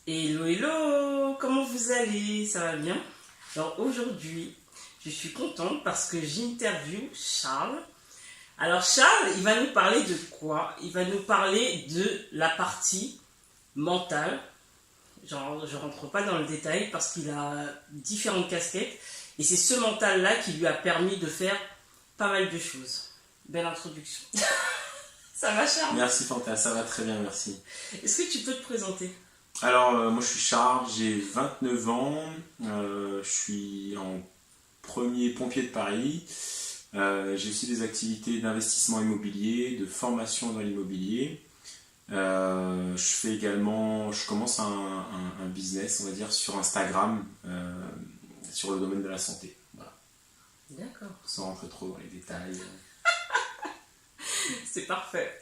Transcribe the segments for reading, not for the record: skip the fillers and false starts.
Hello, hello, comment vous allez? Ça va bien? Alors aujourd'hui, je suis contente parce que j'interview Charles. Alors Charles, il va nous parler de quoi? Il va nous parler de la partie mentale. Genre, je rentre pas dans le détail parce qu'il a différentes casquettes et c'est ce mental-là qui lui a permis de faire pas mal de choses. Belle introduction. Ça va Charles? Merci Fanta, ça va très bien, merci. Est-ce que tu peux te présenter? Alors, moi je suis Charles, j'ai 29 ans, je suis en premier pompier de Paris. J'ai aussi des activités d'investissement immobilier, de formation dans l'immobilier. Je commence un business, on va dire, sur Instagram, sur le domaine de la santé. Voilà. D'accord. Sans rentrer trop dans les détails. C'est parfait.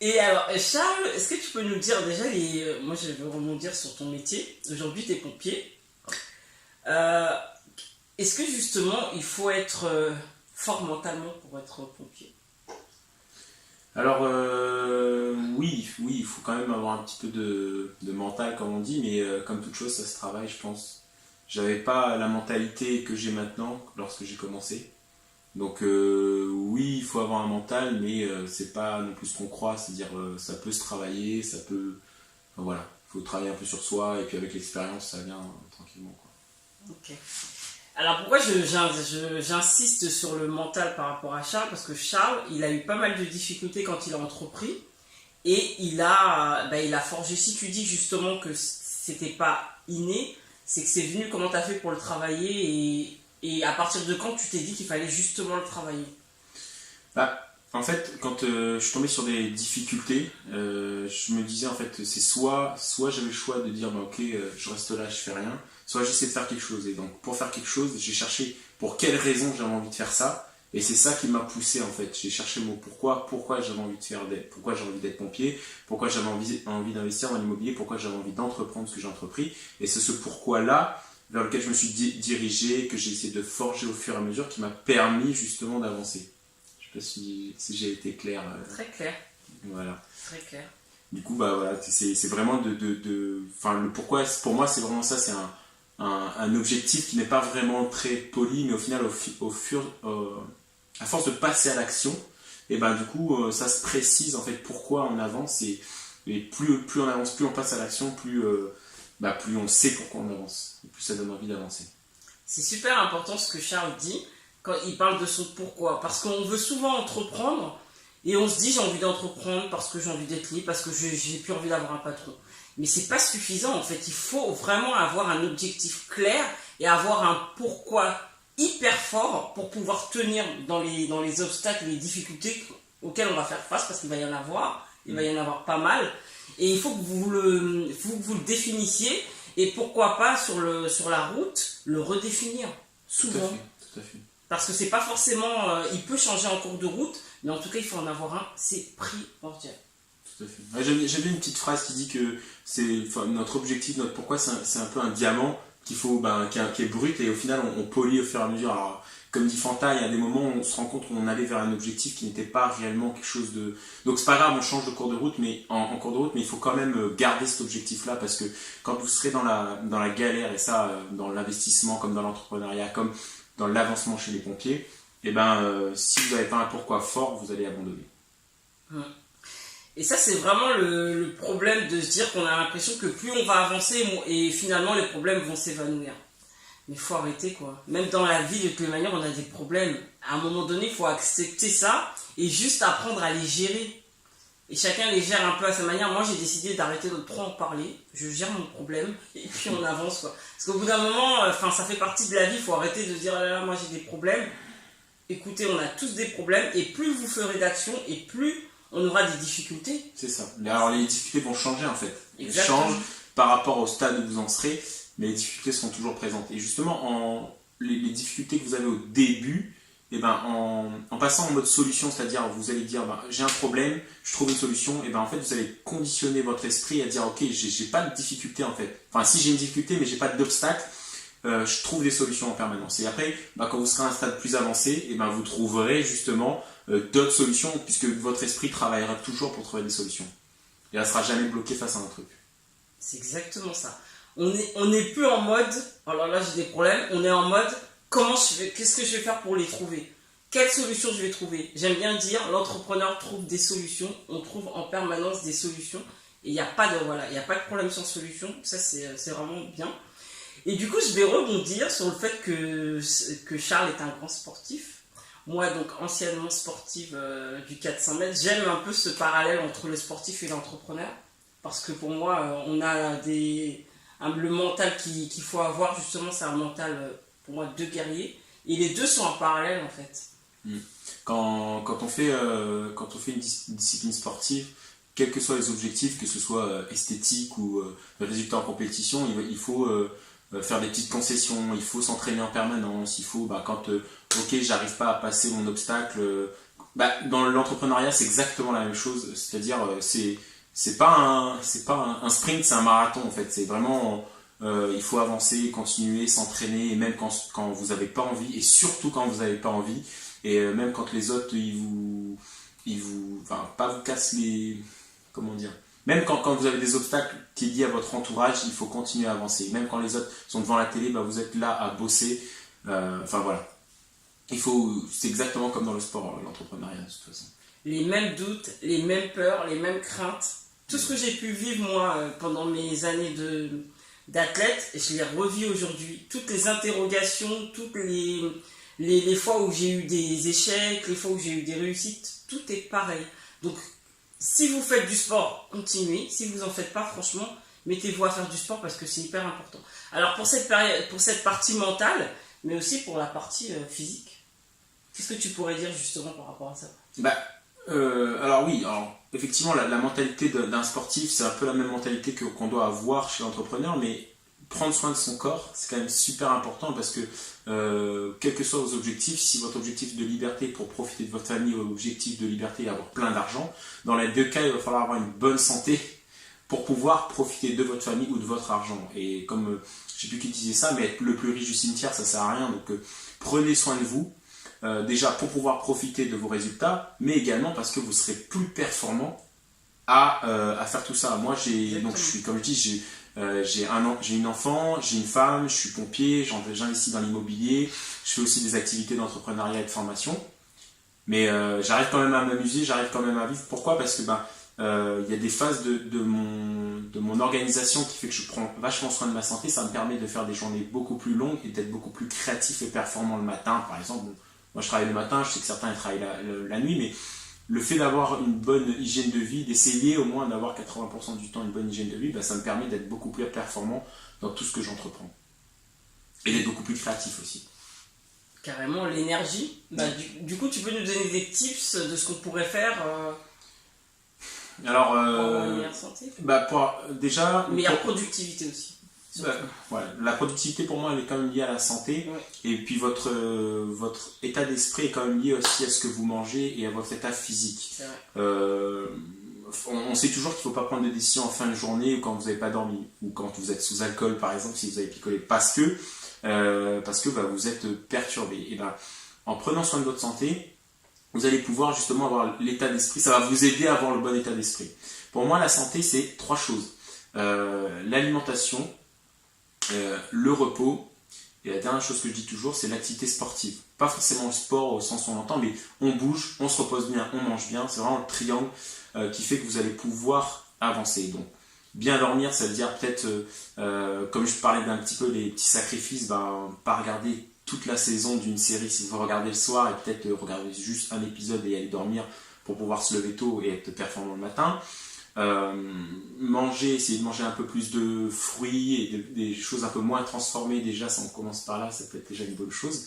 Et alors, Charles, est-ce que tu peux nous dire déjà moi, je veux rebondir sur ton métier. Aujourd'hui, tu es pompier. Est-ce que justement, il faut être fort mentalement pour être pompier? Alors, oui, il faut quand même avoir un petit peu de mental, comme on dit, mais comme toute chose, ça se travaille, je pense. J'avais pas la mentalité que j'ai maintenant lorsque j'ai commencé. Donc oui, il faut avoir un mental, mais c'est pas non plus ce qu'on croit, c'est-à-dire ça peut se travailler, ça peut... Enfin, voilà, il faut travailler un peu sur soi, et puis avec l'expérience, ça vient tranquillement, quoi. Ok. Alors pourquoi j'insiste sur le mental par rapport à Charles? Parce que Charles, il a eu pas mal de difficultés quand il a entrepris, et il a forgé. Si tu dis justement que c'était pas inné, c'est que c'est venu, comment tu as fait pour le travailler, et à partir de quand tu t'es dit qu'il fallait justement le travailler? Bah, en fait, quand je suis tombé sur des difficultés, je me disais en fait, c'est soit j'avais le choix de dire bah, ok, je reste là, je fais rien, soit j'essaie de faire quelque chose. Et donc pour faire quelque chose, j'ai cherché pour quelle raison j'avais envie de faire ça. Et c'est ça qui m'a poussé en fait. J'ai cherché le mot pourquoi j'avais envie de pourquoi j'avais envie d'être pompier, pourquoi j'avais envie d'investir dans l'immobilier, pourquoi j'avais envie d'entreprendre ce que j'ai entrepris. Et c'est ce pourquoi-là vers lequel je me suis dirigé, que j'ai essayé de forger au fur et à mesure, qui m'a permis justement d'avancer. Je sais pas si j'ai été clair. Très clair. Voilà. Très clair. Du coup, bah voilà, c'est vraiment enfin, le pourquoi, pour moi, c'est vraiment ça, c'est un objectif qui n'est pas vraiment très poli, mais au final, à force de passer à l'action, et ben du coup, ça se précise en fait pourquoi on avance, et plus on avance, plus on passe à l'action, plus on sait pourquoi on avance, et plus ça donne envie d'avancer. C'est super important ce que Charles dit quand il parle de son pourquoi. Parce qu'on veut souvent entreprendre et on se dit j'ai envie d'entreprendre parce que j'ai envie d'être libre, parce que j'ai plus envie d'avoir un patron. Mais c'est pas suffisant en fait. Il faut vraiment avoir un objectif clair et avoir un pourquoi hyper fort pour pouvoir tenir dans les obstacles, les difficultés auxquelles on va faire face, parce qu'il va y en avoir. Il va y en avoir pas mal. Et il faut que vous le définissiez. Et pourquoi pas sur la route, le redéfinir souvent. Tout à fait. Parce que c'est pas forcément... il peut changer en cours de route, mais en tout cas, il faut en avoir un. C'est primordial. Tout à fait. Ouais, j'avais une petite phrase qui dit que notre objectif, notre pourquoi, c'est un peu un diamant qui est brut, et au final, on polit au fur et à mesure. Alors, comme dit Fanta, il y a des moments où on se rend compte qu'on allait vers un objectif qui n'était pas réellement quelque chose de... Donc c'est pas grave, on change de cours de route, mais en cours de route, mais il faut quand même garder cet objectif-là, parce que quand vous serez dans la galère, et ça, dans l'investissement, comme dans l'entrepreneuriat, comme dans l'avancement chez les pompiers, et si vous n'avez pas un pourquoi fort, vous allez abandonner. Et ça, c'est vraiment le problème de se dire qu'on a l'impression que plus on va avancer, et finalement les problèmes vont s'évanouir. Mais il faut arrêter, quoi. Même dans la vie, de toute manière, on a des problèmes. À un moment donné, il faut accepter ça et juste apprendre à les gérer. Et chacun les gère un peu à sa manière. Moi, j'ai décidé d'arrêter de trop en parler. Je gère mon problème et puis on avance, quoi. Parce qu'au bout d'un moment, ça fait partie de la vie. Il faut arrêter de dire, ah là là, moi j'ai des problèmes. Écoutez, on a tous des problèmes, et plus vous ferez d'action, et plus on aura des difficultés. C'est ça. Alors les difficultés vont changer en fait. Exactement. Elles changent par rapport au stade où vous en serez, mais les difficultés seront toujours présentes. Et justement, les difficultés que vous avez au début, en passant en mode solution, c'est-à-dire vous allez dire j'ai un problème, je trouve une solution, et en fait vous allez conditionner votre esprit à dire ok, j'ai pas de difficulté en fait. Enfin si j'ai une difficulté mais j'ai pas d'obstacle, je trouve des solutions en permanence. Et après, quand vous serez à un stade plus avancé, vous trouverez justement d'autres solutions, puisque votre esprit travaillera toujours pour trouver des solutions. Et elle ne sera jamais bloquée face à un truc. C'est exactement ça. On n'est plus en mode, alors là j'ai des problèmes, on est en mode, qu'est-ce que je vais faire pour les trouver? Quelle solution je vais trouver? J'aime bien dire, l'entrepreneur trouve des solutions, on trouve en permanence des solutions, et il n'y a pas de problème sans solution, ça c'est vraiment bien. Et du coup, je vais rebondir sur le fait que Charles est un grand sportif. Moi, donc anciennement sportive du 400 mètres, j'aime un peu ce parallèle entre le sportif et l'entrepreneur. Parce que pour moi, on a le mental qu'il faut avoir, justement, c'est un mental, pour moi, de guerrier. Et les deux sont en parallèle, en fait. Quand on fait une discipline sportive, quels que soient les objectifs, que ce soit esthétique ou résultat en compétition, il faut faire des petites concessions, il faut s'entraîner en permanence, il faut, quand ok, j'arrive pas à passer mon obstacle, dans l'entrepreneuriat c'est exactement la même chose, c'est-à-dire c'est pas un sprint, c'est un marathon en fait, c'est vraiment il faut avancer, continuer, s'entraîner, et même quand vous n'avez pas envie, et surtout quand vous n'avez pas envie, et même quand les autres pas vous cassent les, comment dire, même quand vous avez des obstacles qui est liés à votre entourage, il faut continuer à avancer. Même quand les autres sont devant la télé, vous êtes là à bosser. Voilà. C'est exactement comme dans le sport, l'entrepreneuriat de toute façon. Les mêmes doutes, les mêmes peurs, les mêmes craintes. Tout ce que j'ai pu vivre moi pendant mes années d'athlète, je les revis aujourd'hui. Toutes les interrogations, toutes les fois où j'ai eu des échecs, les fois où j'ai eu des réussites, tout est pareil. Donc, si vous faites du sport, continuez. Si vous n'en faites pas, franchement, mettez-vous à faire du sport parce que c'est hyper important. Alors pour cette partie mentale, mais aussi pour la partie physique, qu'est-ce que tu pourrais dire justement par rapport à ça? Alors effectivement, la mentalité d'un sportif, c'est un peu la même mentalité qu'on doit avoir chez l'entrepreneur, mais prendre soin de son corps, c'est quand même super important parce que quels que soient vos objectifs, si votre objectif de liberté pour profiter de votre famille ou l'objectif de liberté et avoir plein d'argent, dans les deux cas, il va falloir avoir une bonne santé pour pouvoir profiter de votre famille ou de votre argent. Et comme, je sais plus qui disait ça, mais être le plus riche du cimetière, ça sert à rien. Donc prenez soin de vous, déjà pour pouvoir profiter de vos résultats, mais également parce que vous serez plus performant à faire tout ça. Moi, donc je suis, comme je dis, j'ai une enfant, j'ai une femme, je suis pompier, j'investis dans l'immobilier, je fais aussi des activités d'entrepreneuriat et de formation, mais j'arrive quand même à m'amuser, j'arrive quand même à vivre. Pourquoi? Parce que il y a des phases de mon organisation qui fait que je prends vachement soin de ma santé. Ça me permet de faire des journées beaucoup plus longues et d'être beaucoup plus créatif et performant le matin. Par exemple, moi je travaille le matin, je sais que certains travaillent la nuit, mais le fait d'avoir une bonne hygiène de vie, d'essayer au moins d'avoir 80% du temps une bonne hygiène de vie, ça me permet d'être beaucoup plus performant dans tout ce que j'entreprends. Et d'être beaucoup plus créatif aussi. Carrément, l'énergie. Du coup, tu peux nous donner des tips de ce qu'on pourrait faire Alors, pour avoir une meilleure santé? Déjà... Une meilleure productivité aussi. La productivité pour moi elle est quand même liée à la santé, et puis votre état d'esprit est quand même lié aussi à ce que vous mangez et à votre état physique. On sait toujours qu'il ne faut pas prendre de décision en fin de journée ou quand vous n'avez pas dormi ou quand vous êtes sous alcool par exemple, si vous avez picolé, parce que vous êtes perturbé. Et en prenant soin de votre santé, vous allez pouvoir justement avoir l'état d'esprit, ça va vous aider à avoir le bon état d'esprit. Pour moi la santé c'est 3 choses, l'alimentation, le repos, et la dernière chose que je dis toujours c'est l'activité sportive. Pas forcément le sport au sens où on l'entend, mais on bouge, on se repose bien, on mange bien. C'est vraiment le triangle qui fait que vous allez pouvoir avancer. Donc bien dormir, ça veut dire peut-être comme je parlais d'un petit peu les petits sacrifices, pas regarder toute la saison d'une série si vous regardez le soir, et peut-être regarder juste un épisode et aller dormir pour pouvoir se lever tôt et être performant le matin. Essayer de manger un peu plus de fruits et des choses un peu moins transformées. Déjà, si on commence par là, ça peut être déjà une bonne chose,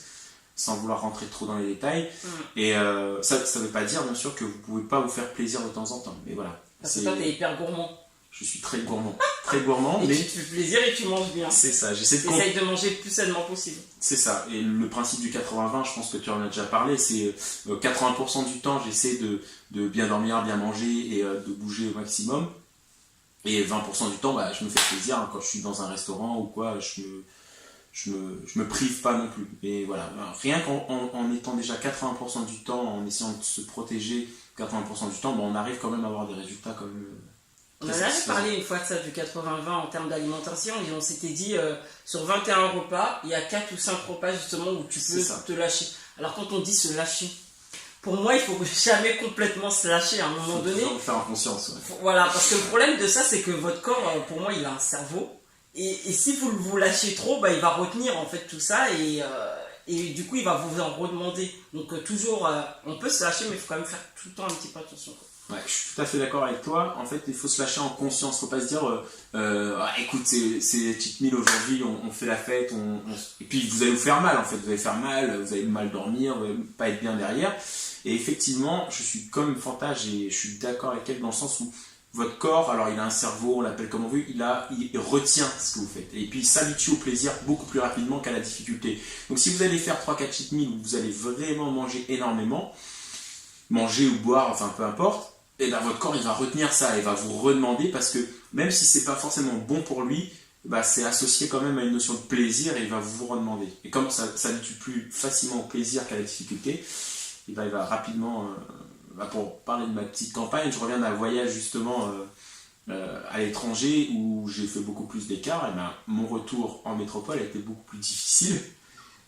sans vouloir rentrer trop dans les détails. Et ça ne veut pas dire bien sûr que vous ne pouvez pas vous faire plaisir de temps en temps, mais voilà. Parce que toi t'es hyper gourmand. Je suis très gourmand, très gourmand. Et mais tu te fais plaisir et tu manges bien. C'est ça, j'essaie de manger le plus sainement possible. C'est ça, et le principe du 80-20, je pense que tu en as déjà parlé, c'est 80% du temps j'essaie de bien dormir, bien manger et de bouger au maximum. Et 20% du temps, je me fais plaisir, quand je suis dans un restaurant ou quoi, je me prive pas non plus. Et voilà, rien qu'en étant déjà 80% du temps, en essayant de se protéger 80% du temps, on arrive quand même à avoir des résultats On en avait parlé une fois de ça, du 80-20 en termes d'alimentation, et on s'était dit, sur 21 repas, il y a 4 ou 5 repas justement où tu peux te lâcher. Alors quand on dit se lâcher, pour moi, il faut jamais complètement se lâcher à un moment donné. Il faut faire en conscience. Ouais. Voilà, parce que le problème de ça, c'est que votre corps, pour moi, il a un cerveau. Et si vous lâchez trop, bah, il va retenir en fait tout ça et du coup, il va vous en redemander. Donc toujours, on peut se lâcher, mais il faut quand même faire tout le temps un petit peu attention. Ouais, je suis tout à fait d'accord avec toi. En fait, il faut se lâcher en conscience. Faut pas se dire, écoute, c'est cheat meal aujourd'hui, on fait la fête, et puis vous allez vous faire mal en fait. Vous allez faire mal, vous allez mal dormir, vous allez pas être bien derrière. Et effectivement, je suis comme Fantage et je suis d'accord avec elle dans le sens où votre corps, alors il a un cerveau, on l'appelle comme on veut, il retient ce que vous faites. Et puis il s'habitue au plaisir beaucoup plus rapidement qu'à la difficulté. Donc si vous allez faire 3-4 cheat meals où vous allez vraiment manger énormément, manger ou boire, enfin peu importe, et ben votre corps il va retenir ça, il va vous redemander parce que même si c'est pas forcément bon pour lui, bah, c'est associé quand même à une notion de plaisir et il va vous redemander. Et comme ça s'habitue plus facilement au plaisir qu'à la difficulté, il va rapidement, pour parler de ma petite campagne, je reviens d'un voyage justement à l'étranger où j'ai fait beaucoup plus d'écart, et ben, mon retour en métropole a été beaucoup plus difficile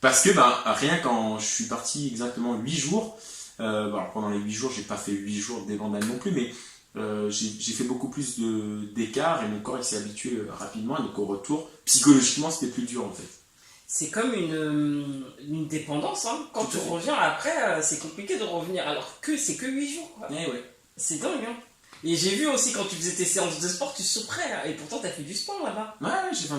parce que rien quand je suis parti exactement 8 jours, alors pendant les 8 jours, j'ai pas fait 8 jours d'évangile non plus, mais j'ai fait beaucoup plus d'écart et mon corps il s'est habitué rapidement, donc au retour, psychologiquement c'était plus dur en fait. C'est comme une dépendance, hein. Quand tu reviens après, c'est compliqué de revenir, alors que c'est que 8 jours, quoi. Ouais. C'est dingue, hein. Et j'ai vu aussi quand tu faisais tes séances de sport, tu souffrais, hein. Et pourtant t'as fait du sport là-bas. Ouais, j'ai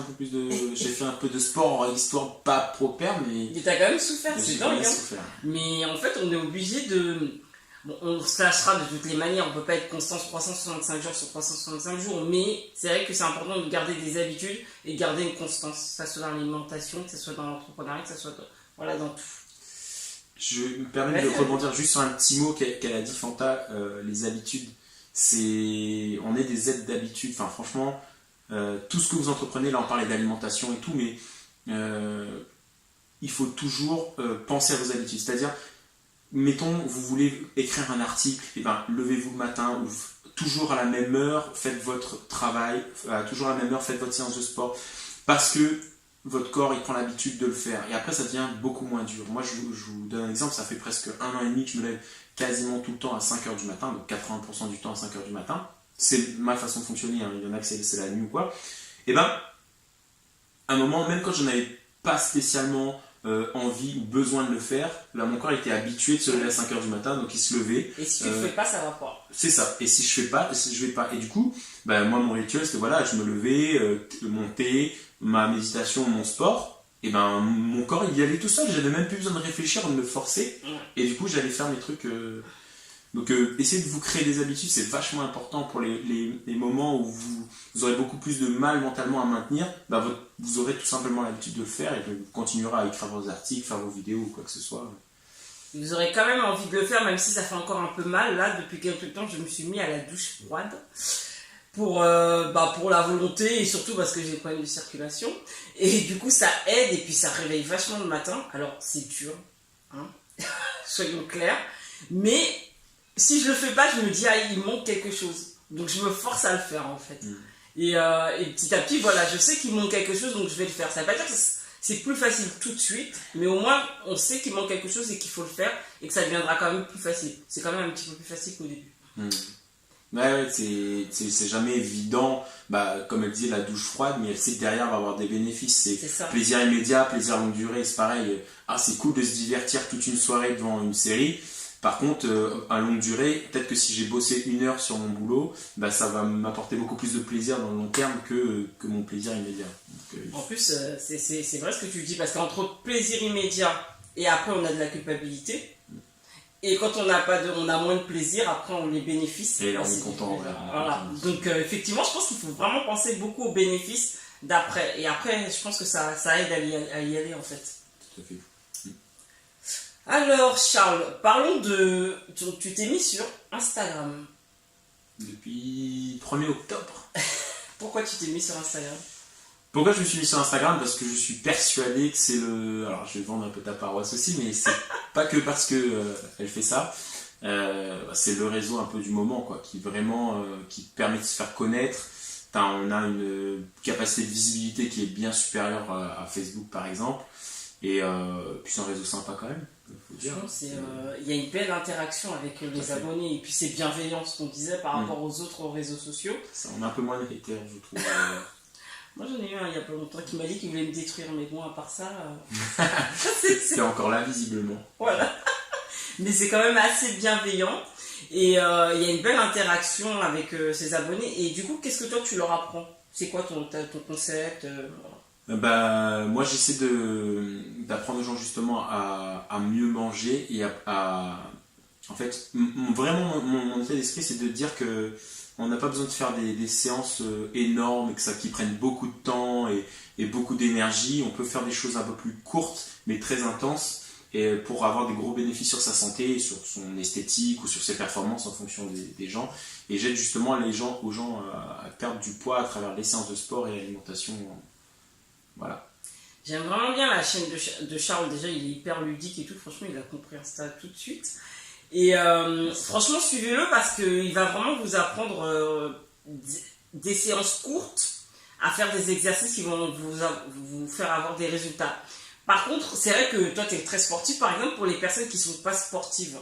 fait un peu de sport, histoire pas propre, mais t'as quand même souffert, c'est dingue, hein. Souffert. Mais en fait, on est obligé de... Bon, on se lâchera de toutes les manières, on peut pas être constant sur 365 jours sur 365 jours, mais c'est vrai que c'est important de garder des habitudes et de garder une constance, que ce soit dans l'alimentation, que ce soit dans l'entrepreneuriat, que ce soit dans tout. Je me permets de rebondir juste sur un petit mot qu'elle a dit, Fanta, les habitudes, on est des aides d'habitude, enfin franchement, tout ce que vous entreprenez, là on parlait d'alimentation et tout, mais il faut toujours penser à vos habitudes, c'est-à-dire, mettons, vous voulez écrire un article, et levez-vous le matin, ou toujours à la même heure, faites votre travail, toujours à la même heure, faites votre séance de sport, parce que votre corps il prend l'habitude de le faire, et après ça devient beaucoup moins dur. Moi je vous donne un exemple, ça fait presque 1 an et demi que je me lève quasiment tout le temps à 5h du matin, donc 80% du temps à 5h du matin, c'est ma façon de fonctionner, hein. Il y en a que c'est la nuit ou quoi, et à un moment, même quand je n'avais pas spécialement envie ou besoin de le faire, là mon corps était habitué de se lever à 5h du matin, donc il se levait. Et si tu le fais pas, ça va pas. C'est ça, et si je fais pas, je vais pas. Et du coup, moi mon rituel c'était voilà, je me levais, mon thé, ma méditation, mon sport, et mon corps il y allait tout seul, j'avais même plus besoin de réfléchir, de me forcer, et du coup j'allais faire mes trucs. Donc essayez de vous créer des habitudes, c'est vachement important pour les moments où vous aurez beaucoup plus de mal mentalement à maintenir, vous aurez tout simplement l'habitude de le faire et vous continuerez à écrire vos articles, faire vos vidéos ou quoi que ce soit. Vous aurez quand même envie de le faire, même si ça fait encore un peu mal. Là, depuis quelques temps, je me suis mis à la douche froide pour la volonté et surtout parce que j'ai des problèmes de circulation. Et du coup, ça aide et puis ça réveille vachement le matin. Alors, c'est dur, hein. Soyons clairs. Mais si je le fais pas, je me dis, il manque quelque chose. Donc, je me force à le faire, en fait. Et petit à petit, voilà, je sais qu'il manque quelque chose, donc je vais le faire. Ça veut pas dire que c'est plus facile tout de suite, mais au moins, on sait qu'il manque quelque chose et qu'il faut le faire, et que ça deviendra quand même plus facile. C'est quand même un petit peu plus facile qu'au début. Ouais, c'est jamais évident, comme elle disait, la douche froide, mais elle sait que derrière va avoir des bénéfices. C'est plaisir immédiat, plaisir longue durée, c'est pareil. C'est cool de se divertir toute une soirée devant une série. Par contre, à longue durée, peut-être que si j'ai bossé 1 heure sur mon boulot, ça va m'apporter beaucoup plus de plaisir dans le long terme que mon plaisir immédiat. Donc, en plus, c'est vrai ce que tu dis, parce qu'entre plaisir immédiat et après on a de la culpabilité, et quand on a moins de plaisir, après on les bénéfices. Et là on est content. Voilà. Donc effectivement, je pense qu'il faut vraiment penser beaucoup aux bénéfices d'après. Et après, je pense que ça aide à y aller en fait. Tout à fait. Alors Charles, parlons de... Tu t'es mis sur Instagram. Depuis 1er octobre. Pourquoi tu t'es mis sur Instagram ? Pourquoi je me suis mis sur Instagram ? Parce que je suis persuadé que c'est le... Alors je vais vendre un peu ta paroisse aussi, mais c'est pas que parce que elle fait ça. c'est le réseau un peu du moment, quoi, qui vraiment qui permet de se faire connaître. On a une capacité de visibilité qui est bien supérieure à Facebook par exemple, et puis c'est un réseau sympa quand même, faut dire. Il y a une belle interaction avec les abonnés, et puis c'est bienveillant ce qu'on disait par rapport aux autres réseaux sociaux. Ça, on a un peu moins de haters, je trouve. Moi j'en ai eu un il y a pas longtemps qui m'a dit qu'il voulait me détruire, mais bon, à part ça... c'est encore là visiblement. Voilà. Mais c'est quand même assez bienveillant. Et il y a une belle interaction avec ses abonnés. Et du coup, qu'est-ce que toi tu leur apprends? C'est quoi ton concept? Moi j'essaie d'apprendre aux gens justement à mieux manger et en fait, vraiment mon état d'esprit c'est de dire que on n'a pas besoin de faire des séances énormes qui prennent beaucoup de temps et beaucoup d'énergie. On peut faire des choses un peu plus courtes mais très intenses, et pour avoir des gros bénéfices sur sa santé, sur son esthétique ou sur ses performances en fonction des gens. Et j'aide justement aux gens à perdre du poids à travers les séances de sport et l'alimentation. Voilà. J'aime vraiment bien la chaîne de Charles, déjà il est hyper ludique et tout, franchement il a compris Insta tout de suite. Et franchement suivez-le parce qu'il va vraiment vous apprendre des séances courtes à faire des exercices qui vont vous faire avoir des résultats. Par contre, c'est vrai que toi, tu es très sportif, par exemple, pour les personnes qui ne sont pas sportives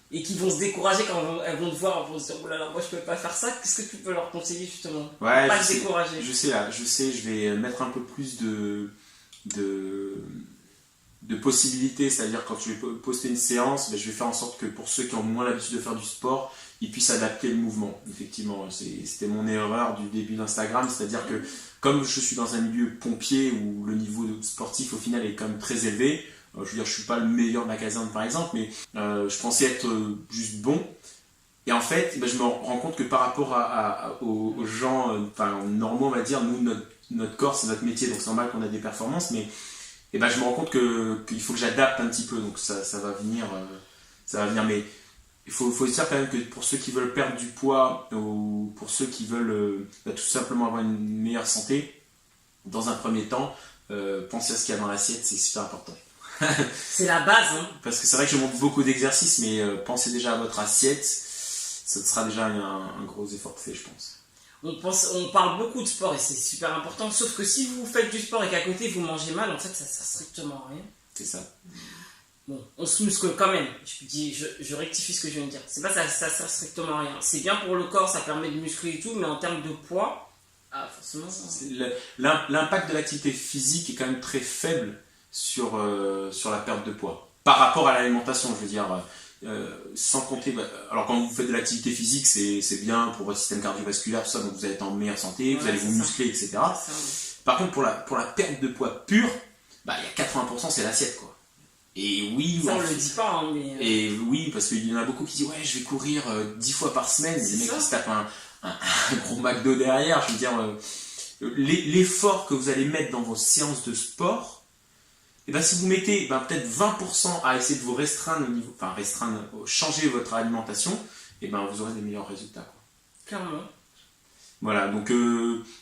et qui vont se décourager quand elles vont te voir, elles vont se dire « Oh là là, moi je ne peux pas faire ça », qu'est-ce que tu peux leur conseiller justement? Ouais, pas se décourager. Je sais, je vais mettre un peu plus de possibilités, c'est-à-dire quand je vais poster une séance, je vais faire en sorte que pour ceux qui ont moins l'habitude de faire du sport, ils puissent adapter le mouvement. Effectivement, c'était mon erreur du début d'Instagram, c'est-à-dire que comme je suis dans un milieu pompier où le niveau sportif au final est quand même très élevé, je veux dire je suis pas le meilleur de ma caserne par exemple, mais je pensais être juste bon. Et en fait, je me rends compte que par rapport aux gens normaux, on va dire, nous, notre corps, c'est notre métier, donc c'est normal qu'on a des performances, mais je me rends compte qu'il faut que j'adapte un petit peu, donc ça va venir, mais il faut se dire quand même que pour ceux qui veulent perdre du poids, ou pour ceux qui veulent tout simplement avoir une meilleure santé, dans un premier temps, pensez à ce qu'il y a dans l'assiette, c'est super important. C'est la base, hein. Parce que c'est vrai que je montre beaucoup d'exercices, mais pensez déjà à votre assiette, ça sera déjà un gros effort fait, je pense. On parle beaucoup de sport et c'est super important, sauf que si vous faites du sport et qu'à côté vous mangez mal, en fait ça sert strictement à rien. C'est ça. Bon, on se muscle quand même, je rectifie ce que je viens de dire. C'est pas ça sert strictement à rien. C'est bien pour le corps, ça permet de muscler et tout, mais en termes de poids, forcément... L'impact de l'activité physique est quand même très faible sur la perte de poids. Par rapport à l'alimentation, je veux dire... sans compter, alors quand vous faites de l'activité physique, c'est bien pour votre système cardiovasculaire, tout ça, donc vous allez être en meilleure santé, vous allez vous muscler, etc. Ça, par contre, pour la perte de poids pure, il y a 80%, c'est l'assiette, quoi. Et oui, ça on le dit pas, hein, mais... Et oui, parce qu'il y en a beaucoup qui disent ouais, je vais courir 10 fois par semaine, les mecs qui se tapent un gros McDo derrière. Je veux dire, l'effort que vous allez mettre dans vos séances de sport, si vous mettez peut-être 20% à essayer de vous restreindre au niveau, changer votre alimentation, vous aurez des meilleurs résultats, quoi. Clairement. Voilà, donc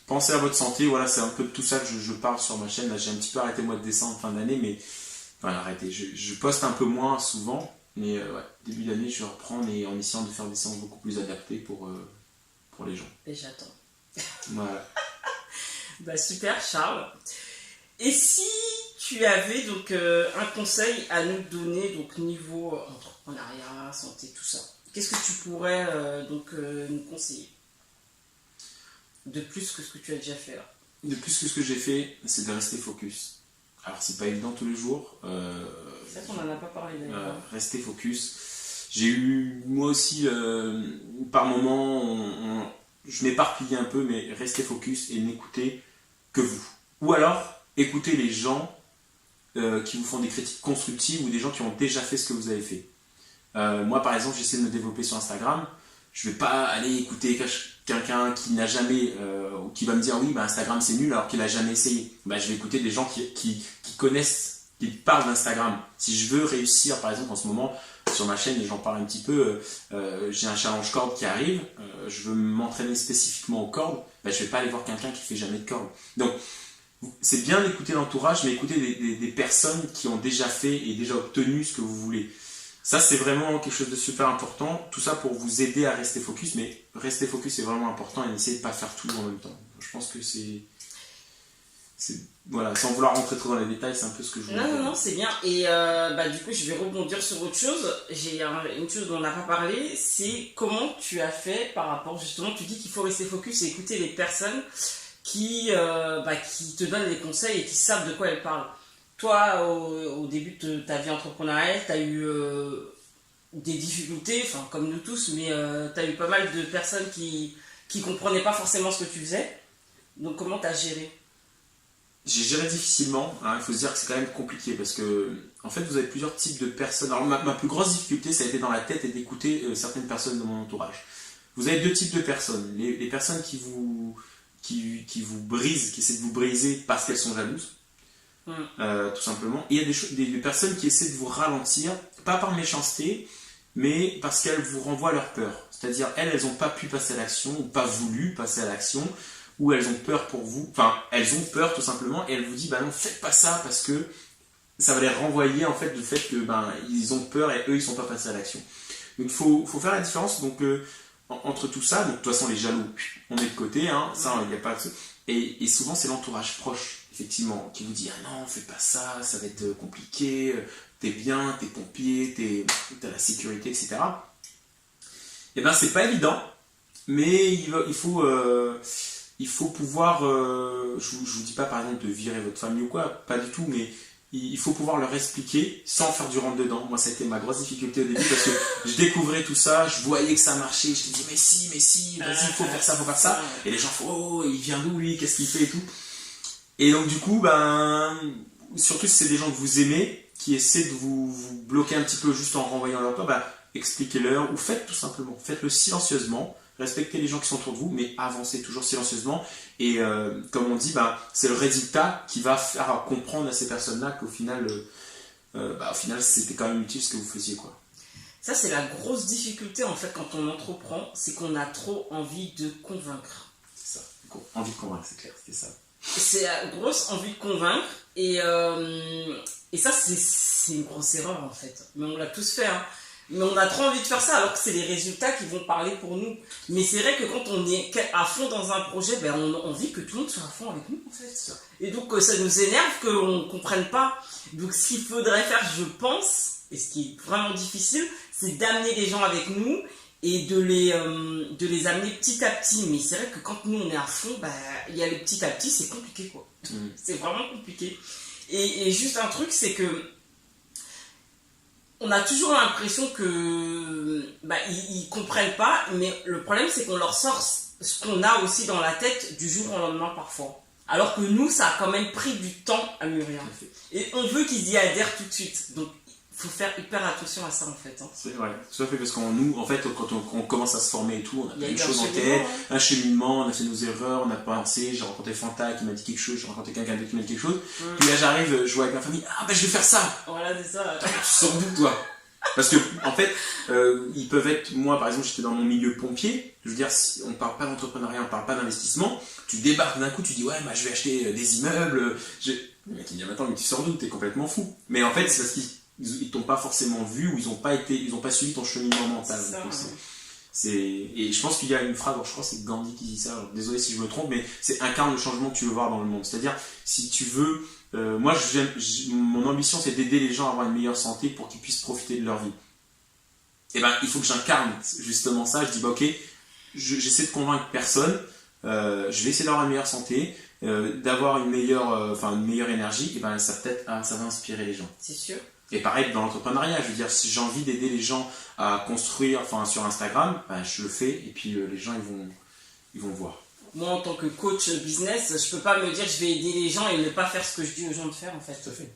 pensez à votre santé, voilà, c'est un peu de tout ça que je parle sur ma chaîne. Là, j'ai un petit peu arrêté le mois de décembre, fin d'année, mais arrêtez, je poste un peu moins souvent, mais début d'année je reprends, mais en essayant de faire des séances beaucoup plus adaptées pour les gens. Et j'attends. Voilà. Super Charles. Et si tu avais donc un conseil à nous donner, donc niveau entrepreneuriat, santé, tout ça, qu'est-ce que tu pourrais nous conseiller de plus que ce que tu as déjà fait là? De plus que ce que j'ai fait, c'est de rester focus. Alors c'est pas évident tous les jours. C'est vrai qu'on n'en a pas parlé d'ailleurs. Rester focus. J'ai eu moi aussi par moments, je m'éparpillais un peu, mais restez focus et n'écoutez que vous. Ou alors écoutez les gens qui vous font des critiques constructives ou des gens qui ont déjà fait ce que vous avez fait. Moi par exemple, j'essaie de me développer sur Instagram. Je vais pas aller écouter quelqu'un qui n'a jamais ou qui va me dire oui Instagram c'est nul alors qu'il a jamais essayé. Je vais écouter des gens qui connaissent, qui parlent d'Instagram. Si je veux réussir, par exemple en ce moment sur ma chaîne, et j'en parle un petit peu, j'ai un challenge corde qui arrive, je veux m'entraîner spécifiquement aux cordes, je vais pas aller voir quelqu'un qui fait jamais de corde. Donc c'est bien d'écouter l'entourage, mais écouter des personnes qui ont déjà fait et déjà obtenu ce que vous voulez. Ça, c'est vraiment quelque chose de super important. Tout ça pour vous aider à rester focus, mais rester focus, c'est vraiment important et n'essayez de pas faire tout en même temps. Je pense que voilà, sans vouloir rentrer trop dans les détails, c'est un peu ce que je voulais dire. Non, c'est bien. Et du coup, je vais rebondir sur autre chose. J'ai une chose dont on n'a pas parlé, c'est comment tu as fait par rapport, justement, tu dis qu'il faut rester focus et écouter les personnes qui te donnent des conseils et qui savent de quoi elles parlent. Toi, au début de ta vie entrepreneuriale, tu as eu des difficultés, enfin comme nous tous, mais tu as eu pas mal de personnes qui comprenaient pas forcément ce que tu faisais. Donc comment tu as géré? J'ai géré difficilement, hein, il faut se dire que c'est quand même compliqué parce que en fait vous avez plusieurs types de personnes. Alors ma plus grosse difficulté ça a été dans la tête et d'écouter certaines personnes de mon entourage. Vous avez deux types de personnes, les personnes qui vous brisent, qui essaient de vous briser parce qu'elles sont jalouses, tout simplement. Et il y a des personnes qui essaient de vous ralentir, pas par méchanceté, mais parce qu'elles vous renvoient leur peur. C'est-à-dire elles n'ont pas pu passer à l'action ou pas voulu passer à l'action, ou elles ont peur pour vous, enfin elles ont peur tout simplement et elles vous disent bah non faites pas ça parce que ça va les renvoyer en fait du fait que ils ont peur et eux ils sont pas passés à l'action. Donc il faut faire la différence donc entre tout ça. Donc de toute façon les jaloux on est de côté, hein, ça il n'y a pas de... et souvent c'est l'entourage proche effectivement qui vous dit ah non fais pas ça, ça va être compliqué, t'es bien, t'es pompier, t'as la sécurité etc. Et ben c'est pas évident mais il faut pouvoir, je vous dis pas par exemple de virer votre famille ou quoi, pas du tout, mais il faut pouvoir leur expliquer sans faire du rentre dedans. Moi, ça a été ma grosse difficulté au début parce que je découvrais tout ça, je voyais que ça marchait, je te dis mais si, vas-y, il faut faire ça. Et les gens font oh, il vient d'où lui, qu'est-ce qu'il fait et tout. Et donc du coup, surtout si c'est des gens que vous aimez, qui essaient de vous bloquer un petit peu juste en renvoyant leur peur, expliquez-leur ou faites tout simplement, faites-le silencieusement. Respectez les gens qui sont autour de vous, mais avancez toujours silencieusement. Et comme on dit, c'est le résultat qui va faire comprendre à ces personnes-là qu'au final, c'était quand même utile ce que vous faisiez, quoi. Ça, c'est la grosse difficulté en fait quand on entreprend, c'est qu'on a trop envie de convaincre. C'est ça, envie de convaincre, c'est clair, c'était ça. C'est la grosse envie de convaincre et ça, c'est une grosse erreur en fait. Mais on l'a tous fait, hein. Mais on a trop envie de faire ça alors que c'est les résultats qui vont parler pour nous. Mais c'est vrai que quand on est à fond dans un projet, on a envie que tout le monde soit à fond avec nous en fait. Et donc ça nous énerve qu'on ne comprenne pas. Donc ce qu'il faudrait faire, je pense, et ce qui est vraiment difficile, c'est d'amener les gens avec nous et de les amener petit à petit. Mais c'est vrai que quand nous on est à fond, il y a les petit à petit, c'est compliqué quoi. C'est vraiment compliqué. Et juste un truc, c'est que on a toujours l'impression que ils comprennent pas, mais le problème c'est qu'on leur sort ce qu'on a aussi dans la tête du jour au lendemain parfois. Alors que nous, ça a quand même pris du temps à mûrir. Et on veut qu'ils y adhèrent tout de suite. Donc il faut faire hyper attention à ça en fait. Hein. C'est vrai, tout à fait, parce en fait, quand on commence à se former et tout, on a plein de choses en tête, un cheminement, on a fait nos erreurs, on a pensé, j'ai rencontré Fanta qui m'a dit quelque chose, j'ai rencontré quelqu'un d'autre qui m'a dit quelque chose, puis là j'arrive, je vois avec ma famille, je vais faire ça. Voilà, c'est ça. Tu sors d'où toi? Parce que en fait, ils peuvent être, moi par exemple, j'étais dans mon milieu pompier, je veux dire, si on parle pas d'entrepreneuriat, on parle pas d'investissement, tu débarques d'un coup, tu dis je vais acheter des immeubles, le mec il dit attends mais tu sors d'où, t'es complètement fou. Mais en fait c'est parce qu'ils t'ont pas forcément vu ou ils ont pas suivi ton cheminement mental. Et je pense qu'il y a une phrase, je crois que c'est Gandhi qui dit ça, alors, désolé si je me trompe, mais c'est incarne le changement que tu veux voir dans le monde. C'est-à-dire, si tu veux, moi mon ambition c'est d'aider les gens à avoir une meilleure santé pour qu'ils puissent profiter de leur vie. Et il faut que j'incarne justement ça, je dis ok, j'essaie de convaincre personne, je vais essayer d'avoir une meilleure santé, d'avoir une meilleure énergie, et ça va inspirer les gens. C'est sûr. Et pareil dans l'entrepreneuriat, je veux dire, si j'ai envie d'aider les gens à construire, sur Instagram, je le fais et puis les gens ils vont voir. Moi en tant que coach business, je peux pas me dire je vais aider les gens et ne pas faire ce que je dis aux gens de faire en fait. Tout à fait.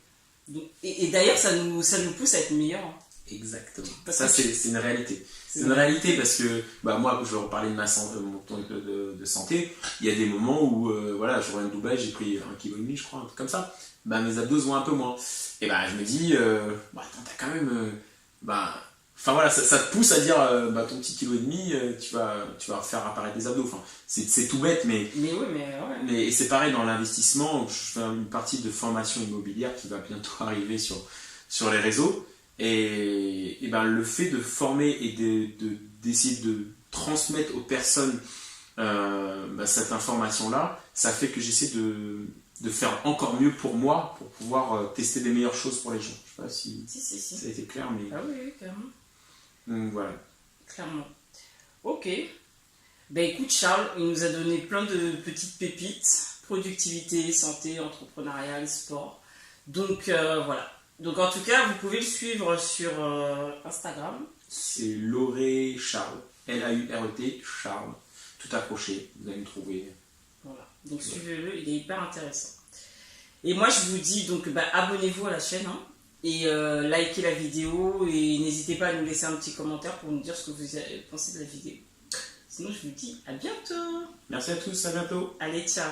Donc, et d'ailleurs ça nous pousse à être meilleurs. Hein. Exactement. Ça c'est une réalité. C'est une réalité parce que moi je vais reparler de mon temps de santé. Il y a des moments où je reviens de Dubaï, j'ai pris 1,5 kg je crois, un truc comme ça. Mes abdos ont un peu moins. Et je me dis, attends, t'as quand même. Ça te pousse à dire, ton petit kilo et demi, tu vas faire apparaître des abdos. C'est tout bête, mais. Mais oui, mais ouais. Et c'est pareil dans l'investissement, je fais une partie de formation immobilière qui va bientôt arriver sur les réseaux. Et ben, le fait de former et d'essayer de transmettre aux personnes cette information-là, ça fait que j'essaie de faire encore mieux pour moi, pour pouvoir tester des meilleures choses pour les gens. Je sais pas si ça a été clair, mais... Ah oui, clairement. Donc voilà. Clairement. Ok. Ben écoute Charles, il nous a donné plein de petites pépites. Productivité, santé, entrepreneuriat, sport. Donc voilà. Donc en tout cas, vous pouvez le suivre sur Instagram. C'est Lauré Charles. L-A-U-R-E-T, Charles. Tout accroché, vous allez me trouver. Voilà. Donc suivez-le, il est hyper intéressant. Et moi je vous dis donc abonnez-vous à la chaîne hein, et likez la vidéo et n'hésitez pas à nous laisser un petit commentaire pour nous dire ce que vous pensez de la vidéo. Sinon je vous dis à bientôt. Merci à tous, à bientôt. Allez, ciao.